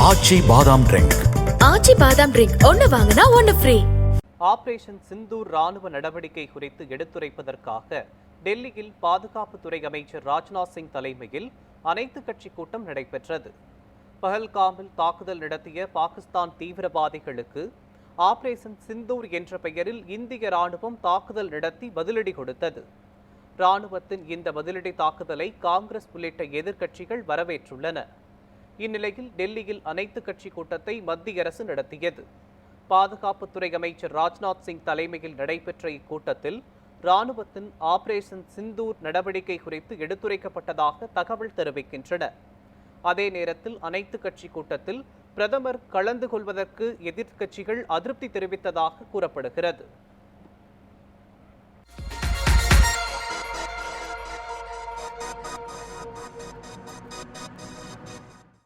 ஆச்சி பாதாம் ட்ரிங்க். ஆச்சி பாதாம் ட்ரிங்க் ஒன்னு வாங்கினா ஒன்னு ஃப்ரீ. ஆபரேஷன் சிந்தூர் ராணுவ நடவடிக்கை குறித்து எடுத்துரைப்பதற்காக டெல்லியில் பாதுகாப்புத்துறை அமைச்சர் ராஜ்நாத் சிங் தலைமையில் அனைத்து கட்சி கூட்டம் நடைபெற்றது. பஹல்காமில் தாக்குதல் நடத்திய பாகிஸ்தான் தீவிரவாதிகளுக்கு ஆபரேஷன் சிந்தூர் என்ற பெயரில் இந்திய ராணுவம் தாக்குதல் நடத்தி பதிலடி கொடுத்தது. ராணுவத்தின் இந்த பதிலடி தாக்குதலை காங்கிரஸ் உள்ளிட்ட எதிர்க்கட்சிகள் வரவேற்றுள்ளன. இந்நிலையில் டெல்லியில் அனைத்து கட்சி கூட்டத்தை மத்திய அரசு நடத்தியது. பாதுகாப்புத்துறை அமைச்சர் ராஜ்நாத் சிங் தலைமையில் நடைபெற்ற இக்கூட்டத்தில் ராணுவத்தின் ஆபரேஷன் சிந்தூர் நடவடிக்கை குறித்து எடுத்துரைக்கப்பட்டதாக தகவல் தெரிவிக்கின்றன. அதே நேரத்தில் அனைத்து கட்சி கூட்டத்தில் பிரதமர் கலந்து கொள்வதற்கு எதிர்க்கட்சிகள் அதிருப்தி தெரிவித்ததாக கூறப்படுகிறது.